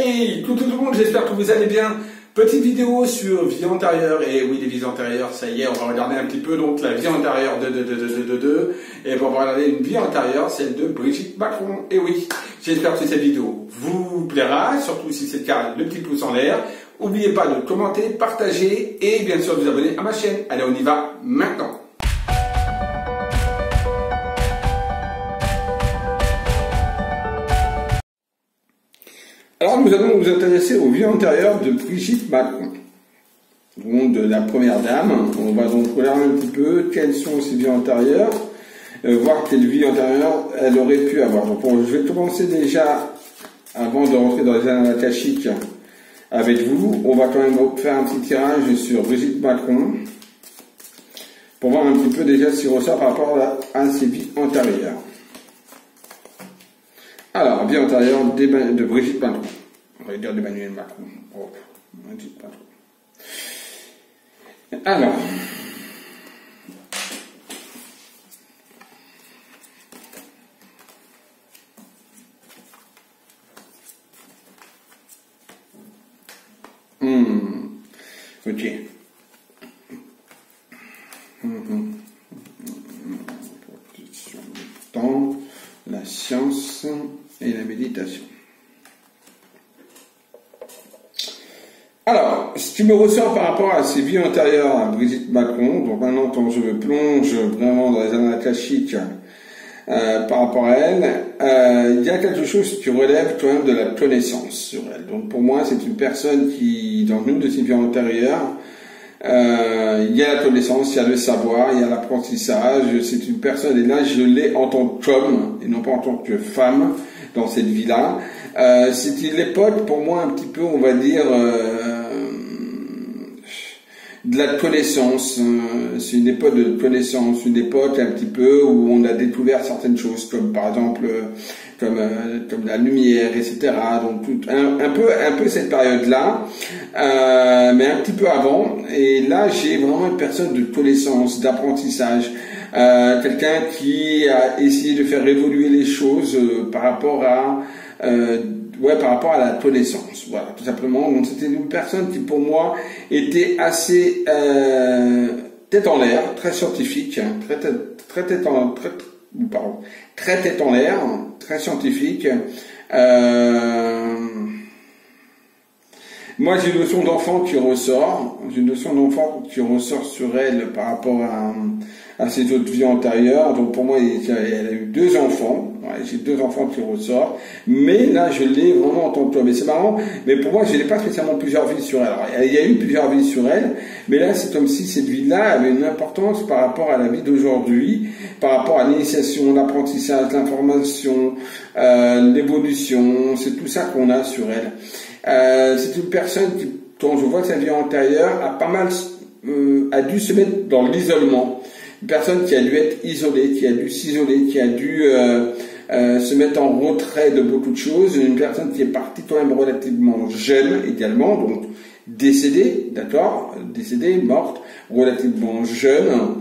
Hey, tout le monde, j'espère que vous allez bien. Petite vidéo sur vie antérieure, et oui, les vies antérieures, ça y est, on va regarder un petit peu donc la vie antérieure et on va regarder une vie antérieure, celle de Brigitte Macron. Et oui, j'espère que cette vidéo vous plaira, surtout si c'est le cas, le petit pouce en l'air. N'oubliez pas de commenter, partager et bien sûr de vous abonner à ma chaîne. Allez, on y va maintenant. Alors nous allons nous intéresser aux vies antérieures de Brigitte Macron, donc de la première dame. On va donc regarder un petit peu quelles sont ses vies antérieures, voir quelle vie antérieure elle aurait pu avoir. Donc je vais commencer déjà, avant de rentrer dans les annales akashiques avec vous, on va quand même faire un petit tirage sur Brigitte Macron, pour voir un petit peu déjà ce qui ressort par rapport à ses vies antérieures. Alors, vie antérieure de Brigitte Macron. On va dire d'Emmanuel Macron. Oh, Brigitte Macron. Alors. Ok. Protection du temps, la science et la méditation. Alors, ce qui me ressort par rapport à ces vies antérieures à Brigitte Macron, donc maintenant quand je me plonge vraiment dans les annales akashiques par rapport à elle, il y a quelque chose qui relève quand même de la connaissance sur elle. Donc pour moi, c'est une personne qui, dans une de ses vies antérieures, il y a la connaissance, il y a le savoir, il y a l'apprentissage. C'est une personne, et là je l'ai en tant qu'homme et non pas en tant que femme dans cette vie-là. C'est une époque pour moi un petit peu, on va dire, de la connaissance. C'est une époque de connaissance, une époque un petit peu où on a découvert certaines choses, comme par exemple comme la lumière, etc. Donc un peu cette période-là, mais un petit peu avant. Et là, j'ai vraiment une personne de connaissance, d'apprentissage, quelqu'un qui a essayé de faire évoluer les choses par rapport à la connaissance. Voilà, tout simplement. Donc c'était une personne qui, pour moi, était assez tête en l'air, très scientifique, très tête en l'air, très scientifique. Moi, j'ai une notion d'enfant qui ressort. J'ai une notion d'enfant qui ressort sur elle par rapport à ses autres vies antérieures. Donc pour moi, elle a eu 2 enfants. Ouais, j'ai 2 enfants qui ressortent. Mais là, je l'ai vraiment en tant que toi. Mais c'est marrant. Mais pour moi, je n'ai pas spécialement plusieurs vies sur elle. Alors, il y a eu plusieurs vies sur elle. Mais là, c'est comme si cette vie-là avait une importance par rapport à la vie d'aujourd'hui, par rapport à l'initiation, l'apprentissage, l'information, l'évolution. C'est tout ça qu'on a sur elle. C'est une personne qui, dont je vois sa vie antérieure, a dû se mettre dans l'isolement. Une personne qui a dû être isolée, qui a dû s'isoler, qui a dû se mettre en retrait de beaucoup de choses. Une personne qui est partie quand même relativement jeune également, donc décédée, d'accord, décédée, morte, relativement jeune,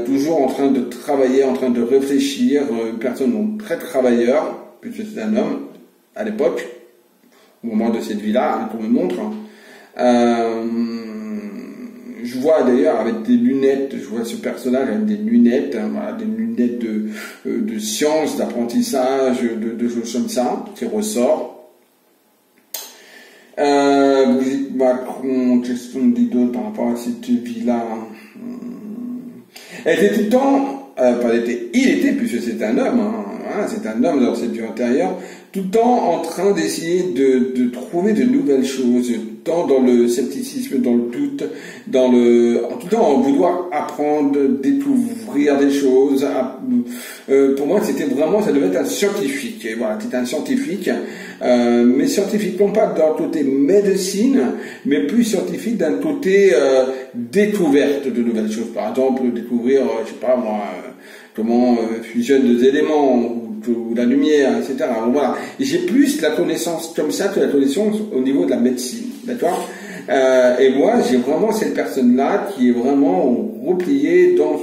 toujours en train de travailler, en train de réfléchir, une personne donc très travailleur, puisque c'est un homme à l'époque, au moment de cette vie-là, qu'on me montre. Je vois d'ailleurs avec des lunettes, je vois ce personnage avec des lunettes, voilà, des lunettes de science, d'apprentissage, de choses comme ça, qui ressort. Brigitte Macron, qu'est-ce qu'on dit d'autre par rapport à cette vie-là? Elle était tout le temps, il était, puisque c'est un homme, hein, c'est un homme dans cette vie antérieure, tout le temps en train d'essayer de trouver de nouvelles choses, tout le temps dans le scepticisme, dans le doute, tout le temps en vouloir apprendre, découvrir des choses. Pour moi, c'était vraiment, ça devait être un scientifique. Et voilà, c'était un scientifique, mais scientifique non pas d'un côté médecine, mais plus scientifique d'un côté découverte de nouvelles choses. Par exemple, découvrir, je sais pas moi, comment fusionnent 2 éléments, ou la lumière, etc. Donc voilà. Et j'ai plus la connaissance comme ça que la connaissance au niveau de la médecine, d'accord? Et moi, j'ai vraiment cette personne-là qui est vraiment repliée dans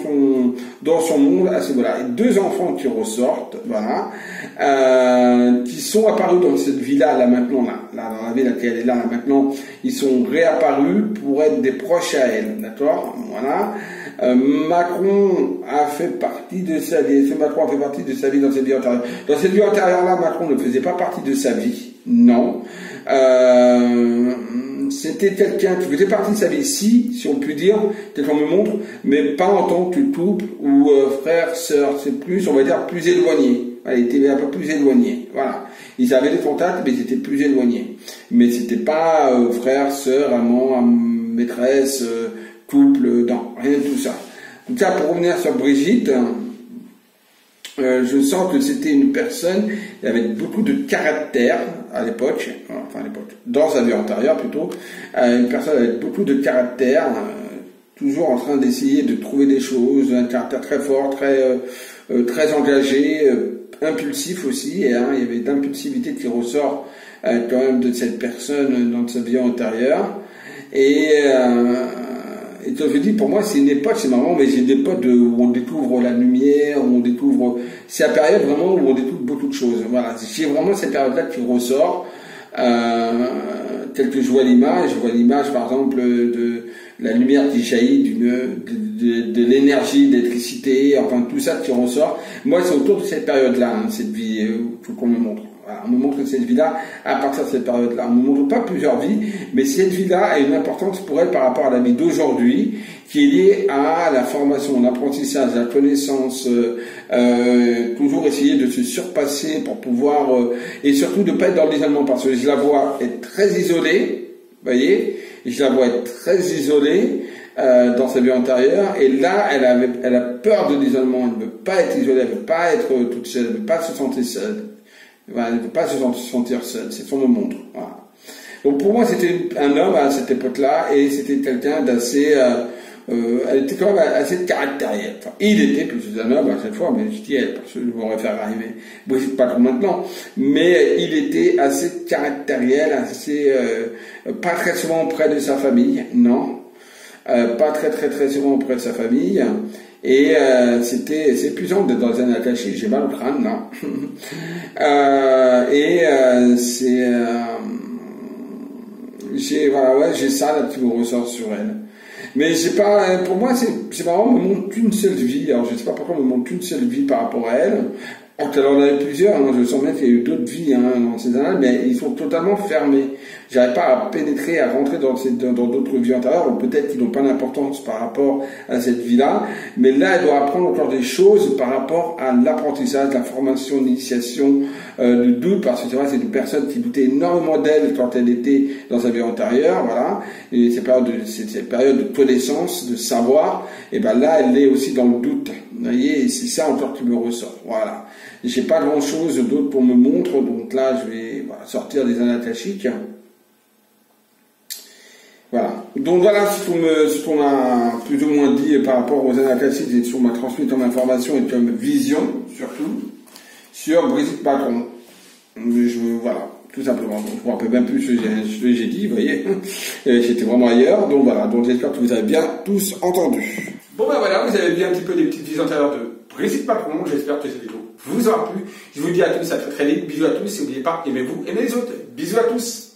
son monde à ce moment-là. Et deux enfants qui ressortent, voilà, qui sont apparus dans cette vie-là, là maintenant, là, dans la vie dans laquelle elle est là maintenant, ils sont réapparus pour être des proches à elle, d'accord, voilà. Macron a fait partie de sa vie. Est-ce que Macron a fait partie de sa vie dans cette vie antérieure? Dans cette vie antérieure-là, Macron ne faisait pas partie de sa vie, non. C'était quelqu'un qui faisait partie de sa vie, si on peut dire, tel qu'on me montre, mais pas en tant que couple ou frère, sœur, c'est plus, on va dire, plus éloigné. Elle était un peu plus éloignée, voilà. Ils avaient des contacts, mais ils étaient plus éloignés. Mais c'était pas frère, sœur, amant, maîtresse, couple, non, rien de tout ça. En tout cas, pour revenir sur Brigitte, je sens que c'était une personne avec beaucoup de caractère à l'époque, dans sa vie antérieure plutôt, une personne avec beaucoup de caractère, toujours en train d'essayer de trouver des choses, un caractère très fort, très engagé, impulsif aussi, et il y avait d'impulsivité qui ressort quand même de cette personne dans sa vie antérieure, et comme je dis, pour moi, c'est une époque, c'est marrant, mais j'ai des époques où on découvre la lumière, où on découvre... C'est la période vraiment où on découvre beaucoup de choses. Voilà, j'ai vraiment cette période-là qui ressort, telle que je vois l'image. Je vois l'image, par exemple, de la lumière qui jaillit de l'énergie, de l'électricité, enfin, tout ça qui ressort. Moi, c'est autour de cette période-là, cette vie, qu'on me montre. Voilà, on me montre cette vie-là à partir de cette période-là. On ne me montre pas plusieurs vies, mais cette vie-là a une importance pour elle par rapport à la vie d'aujourd'hui, qui est liée à la formation, l'apprentissage, la connaissance, toujours essayer de se surpasser pour pouvoir, et surtout de ne pas être dans l'isolement, parce que je la vois être très isolée, vous voyez, je la vois être très isolée dans sa vie antérieure, et là, elle a peur de l'isolement, elle ne veut pas être isolée, elle ne veut pas être toute seule, elle ne veut pas se sentir seule. Elle ne veut pas se sentir seule, c'est ce qu'on me montre. Voilà. Donc pour moi, c'était un homme à cette époque-là, et c'était quelqu'un d'assez... elle était quand même assez caractérielle. Enfin, il était plus un homme à cette fois, mais je dis elle, parce que je me réfère à Brigitte pas comme maintenant, mais il était assez caractériel, assez... pas très souvent auprès de sa famille, non. Pas très souvent auprès de sa famille. Et c'est épuisant d'être dans un attaché, j'ai mal au crâne là. J'ai ça là qui me ressort sur elle. Mais c'est pas, pour moi c'est marrant, on me montre qu'une seule vie. Alors je sais pas pourquoi on me montre qu'une seule vie par rapport à elle. Elle en avait plusieurs, hein. Je sens bien qu'il y a eu d'autres vies dans ces annales, mais ils sont totalement fermés. J'arrive pas à pénétrer, à rentrer dans d'autres vies antérieures, ou peut-être qu'ils n'ont pas d'importance par rapport à cette vie-là, mais là, elle doit apprendre encore des choses par rapport à l'apprentissage, la formation, l'initiation, le doute, parce que c'est vrai, c'est une personne qui doutait énormément d'elle quand elle était dans sa vie antérieure, voilà, et cette période de connaissance, de savoir, et ben là, elle est aussi dans le doute, vous voyez, et c'est ça encore qui me ressort, voilà. J'ai pas grand chose d'autre pour me montrer, donc là je vais sortir des anatachik. Voilà. Donc voilà ce qu'on a plus ou moins dit par rapport aux anatachik et ce qu'on m'a transmis comme information et comme vision, surtout, sur Brigitte Macron. Voilà, tout simplement. Donc, je ne me rappelle même plus ce que j'ai dit, vous voyez. J'étais vraiment ailleurs. Donc voilà, donc j'espère que vous avez bien tous entendu. Bon ben voilà, vous avez vu un petit peu des petites vies antérieures de Brigitte Macron. J'espère que cette vidéo vous aura plu. Je vous dis à tous à très très vite. Bisous à tous et n'oubliez pas, aimez-vous, aimez les autres. Bisous à tous.